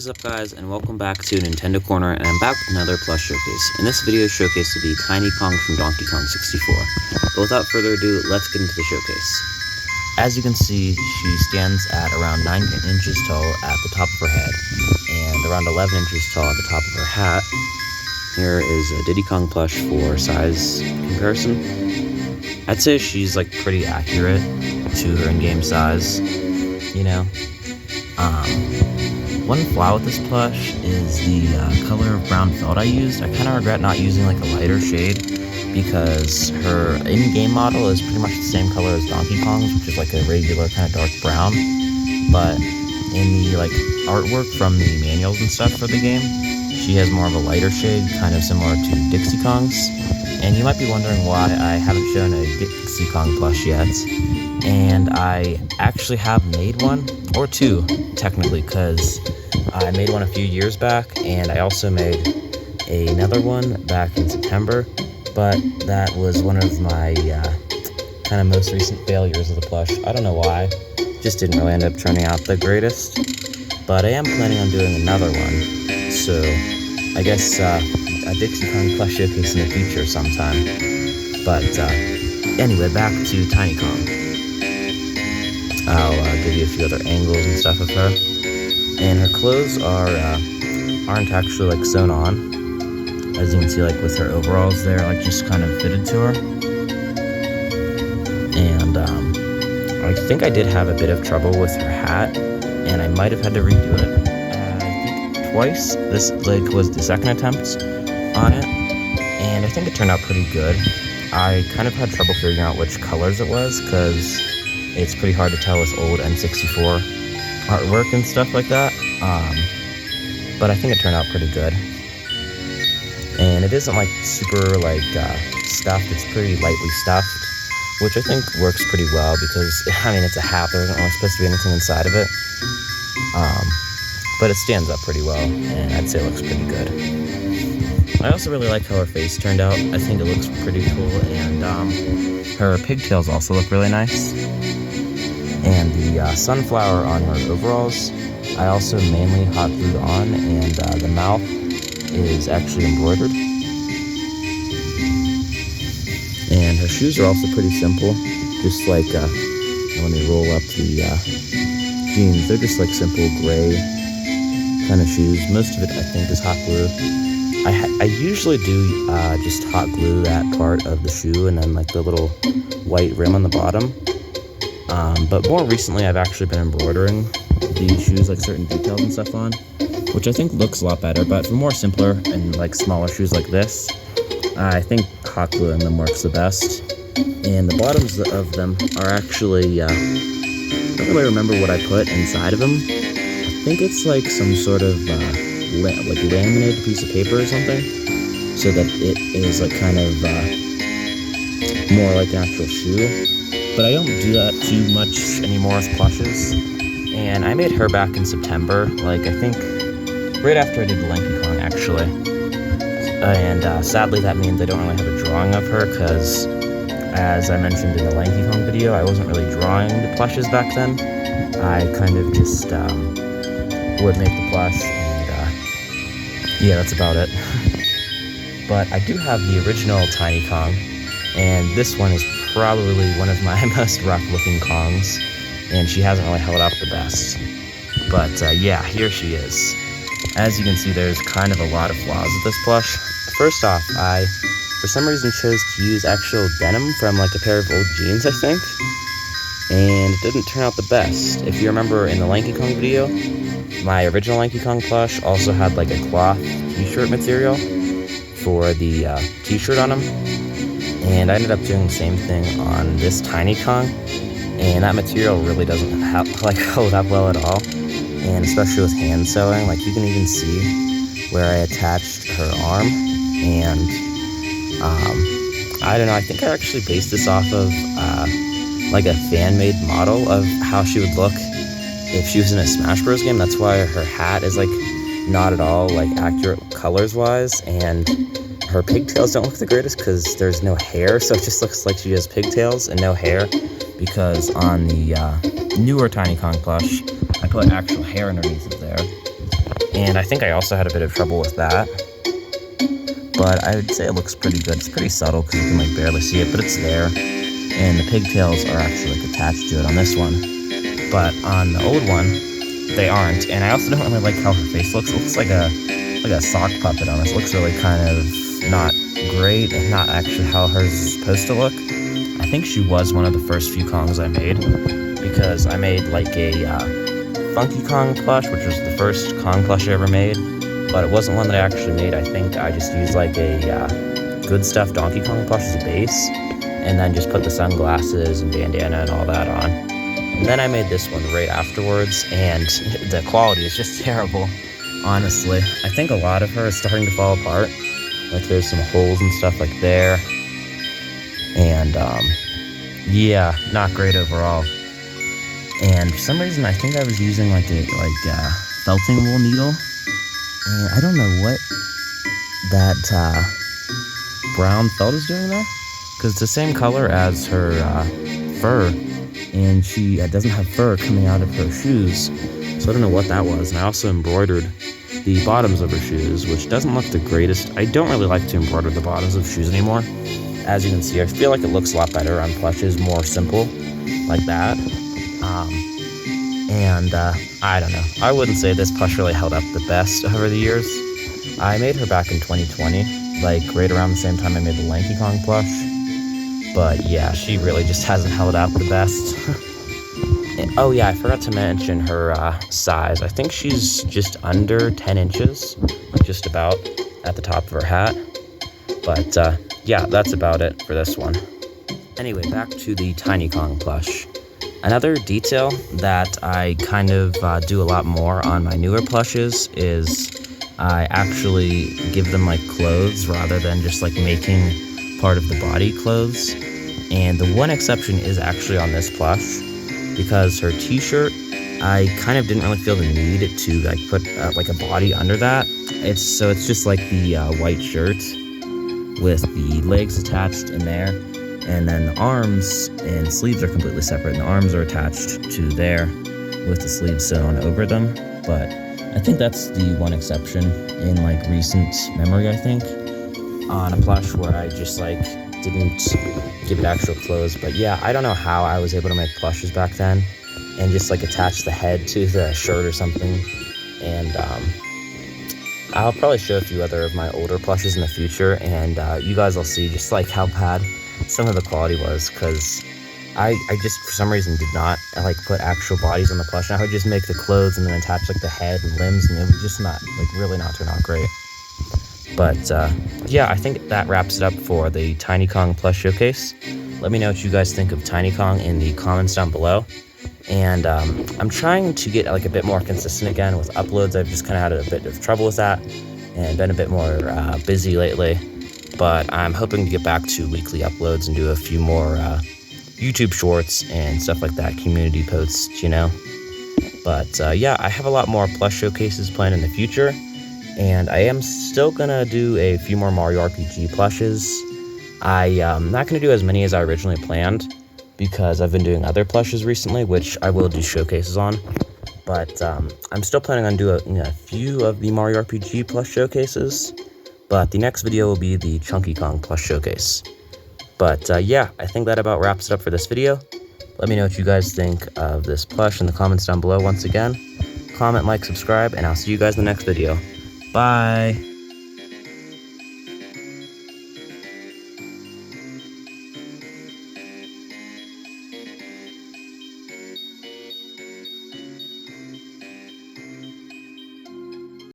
What is up, guys, and welcome back to Nintendo Corner, and I'm back with another Plush Showcase. In this video, showcase will be Tiny Kong from Donkey Kong 64. But without further ado, let's get into the showcase. As you can see, she stands at around 9 inches tall at the top of her head, and around 11 inches tall at the top of her hat. Here is a Diddy Kong plush for size comparison. I'd say she's like pretty accurate to her in-game size, you know. One flaw with this plush is the color of brown felt I used. I kind of regret not using like a lighter shade because her in-game model is pretty much the same color as Donkey Kong's, which is like a regular kind of dark brown. But in the like artwork from the manuals and stuff for the game, she has more of a lighter shade, kind of similar to Dixie Kong's. And you might be wondering why I haven't shown a Dixie Kong plush yet. And I actually have made one, or two, technically, because I made one a few years back, and I also made another one back in September, but that was one of my kind of most recent failures of the plush. I don't know why, just didn't really end up turning out the greatest, but I am planning on doing another one, so I guess a Dixie Kong plush showcase in the future sometime. But anyway, back to Tiny Kong. I'll give you a few other angles and stuff of her. And her clothes aren't actually like sewn on. As you can see, like with her overalls, they're like just kind of fitted to her. And I think I did have a bit of trouble with her hat, and I might have had to redo it. I think twice. This like was the second attempt on it, and I think it turned out pretty good. I kind of had trouble figuring out which colors it was because it's pretty hard to tell with old N64 artwork and stuff like that, but I think it turned out pretty good. And it isn't like super like stuffed, it's pretty lightly stuffed, which I think works pretty well because, I mean, it's a hat, there isn't really supposed to be anything inside of it, but it stands up pretty well, and I'd say it looks pretty good. I also really like how her face turned out. I think it looks pretty cool, and her pigtails also look really nice. And the sunflower on her overalls, I also mainly hot glued on, and the mouth is actually embroidered. And her shoes are also pretty simple, just like, let me roll up the jeans. They're just like simple gray kind of shoes. Most of it, I think, is hot glue. I usually do just hot glue that part of the shoe and then like the little white rim on the bottom. But more recently, I've actually been embroidering the shoes, like certain details and stuff on, which I think looks a lot better. But for more simpler and like smaller shoes like this, I think hot gluing them works the best. And the bottoms of them are actually, I don't really remember what I put inside of them. I think it's like some sort of like laminated piece of paper or something, so that it is like kind of more like an actual shoe. But I don't do that too much anymore with plushes. And I made her back in September, like I think right after I did Donkey Kong, actually. And sadly that means I don't really have a drawing of her, because as I mentioned in the Donkey Kong video, I wasn't really drawing the plushes back then. I kind of just would make the plush, and yeah, that's about it. But I do have the original Tiny Kong, and this one is probably one of my most rough-looking Kongs, and she hasn't really held up the best. But yeah, here she is. As you can see, there's kind of a lot of flaws with this plush. First off, I, for some reason, chose to use actual denim from like a pair of old jeans, I think, and it didn't turn out the best. If you remember in the Donkey Kong video, my original Donkey Kong plush also had like a cloth t-shirt material for the t-shirt on him. And I ended up doing the same thing on this Tiny Kong, and that material really doesn't like hold up well at all, and especially with hand sewing, like you can even see where I attached her arm, and I don't know, I think I actually based this off of like a fan-made model of how she would look if she was in a Smash Bros. Game. That's why her hat is like not at all like accurate colors-wise, and her pigtails don't look the greatest because there's no hair, so it just looks like she has pigtails and no hair, because on the newer Tiny Kong plush, I put actual hair underneath it there. And I think I also had a bit of trouble with that. But I would say it looks pretty good. It's pretty subtle because you can like barely see it, but it's there. And the pigtails are actually like attached to it on this one. But on the old one, they aren't. And I also don't really like how her face looks. It looks like a sock puppet on this. It looks really kind of not great and not actually how hers is supposed to look. I think she was one of the first few Kongs I made, because I made like a Funky Kong plush, which was the first Kong plush I ever made, but it wasn't one that I actually made. I think I just used like a Good Stuff Donkey Kong plush as a base, and then just put the sunglasses and bandana and all that on. And then I made this one right afterwards, and the quality is just terrible, honestly. I think a lot of her is starting to fall apart. Like there's some holes and stuff like there. And yeah, not great overall. And for some reason I think I was using like a felting wool needle. And I don't know what that brown felt is doing there, because it's the same color as her fur, and she doesn't have fur coming out of her shoes, so I don't know what that was. And I also embroidered the bottoms of her shoes, which doesn't look the greatest. I don't really like to embroider the bottoms of shoes anymore. As you can see, I feel like it looks a lot better on plushes, more simple, like that. I don't know. I wouldn't say this plush really held up the best over the years. I made her back in 2020, like right around the same time I made the Lanky Kong plush. But yeah, she really just hasn't held out the best. Oh yeah, I forgot to mention her size. I think she's just under 10 inches, like just about at the top of her hat. But yeah, that's about it for this one. Anyway, back to the Tiny Kong plush. Another detail that I kind of do a lot more on my newer plushes is I actually give them like clothes rather than just like making part of the body clothes. And the one exception is actually on this plush, because her t-shirt, I kind of didn't really feel the need to like put like a body under that. It's just like the white shirt with the legs attached in there. And then the arms and sleeves are completely separate, and the arms are attached to there with the sleeves sewn over them. But I think that's the one exception in like recent memory, I think, on a plush where I just like didn't give it actual clothes. But yeah, I don't know how I was able to make plushes back then and just like attach the head to the shirt or something. And I'll probably show a few other of my older plushes in the future, and you guys will see just like how bad some of the quality was, because I just for some reason did not like put actual bodies on the plush, and I would just make the clothes and then attach like the head and limbs, and it would just not like really not turn out great. But yeah, I think that wraps it up for the Tiny Kong Plush Showcase. Let me know what you guys think of Tiny Kong in the comments down below. And I'm trying to get like a bit more consistent again with uploads. I've just kind of had a bit of trouble with that and been a bit more busy lately. But I'm hoping to get back to weekly uploads and do a few more YouTube shorts and stuff like that, community posts, you know. But yeah, I have a lot more plush showcases planned in the future, and I am still gonna do a few more Mario RPG plushes. I'm not gonna do as many as I originally planned, because I've been doing other plushes recently, which I will do showcases on. But I'm still planning on doing a few of the Mario RPG plush showcases. But the next video will be the Chunky Kong plush showcase. But yeah, I think that about wraps it up for this video. Let me know what you guys think of this plush in the comments down below once again. Comment, like, subscribe, and I'll see you guys in the next video. Bye!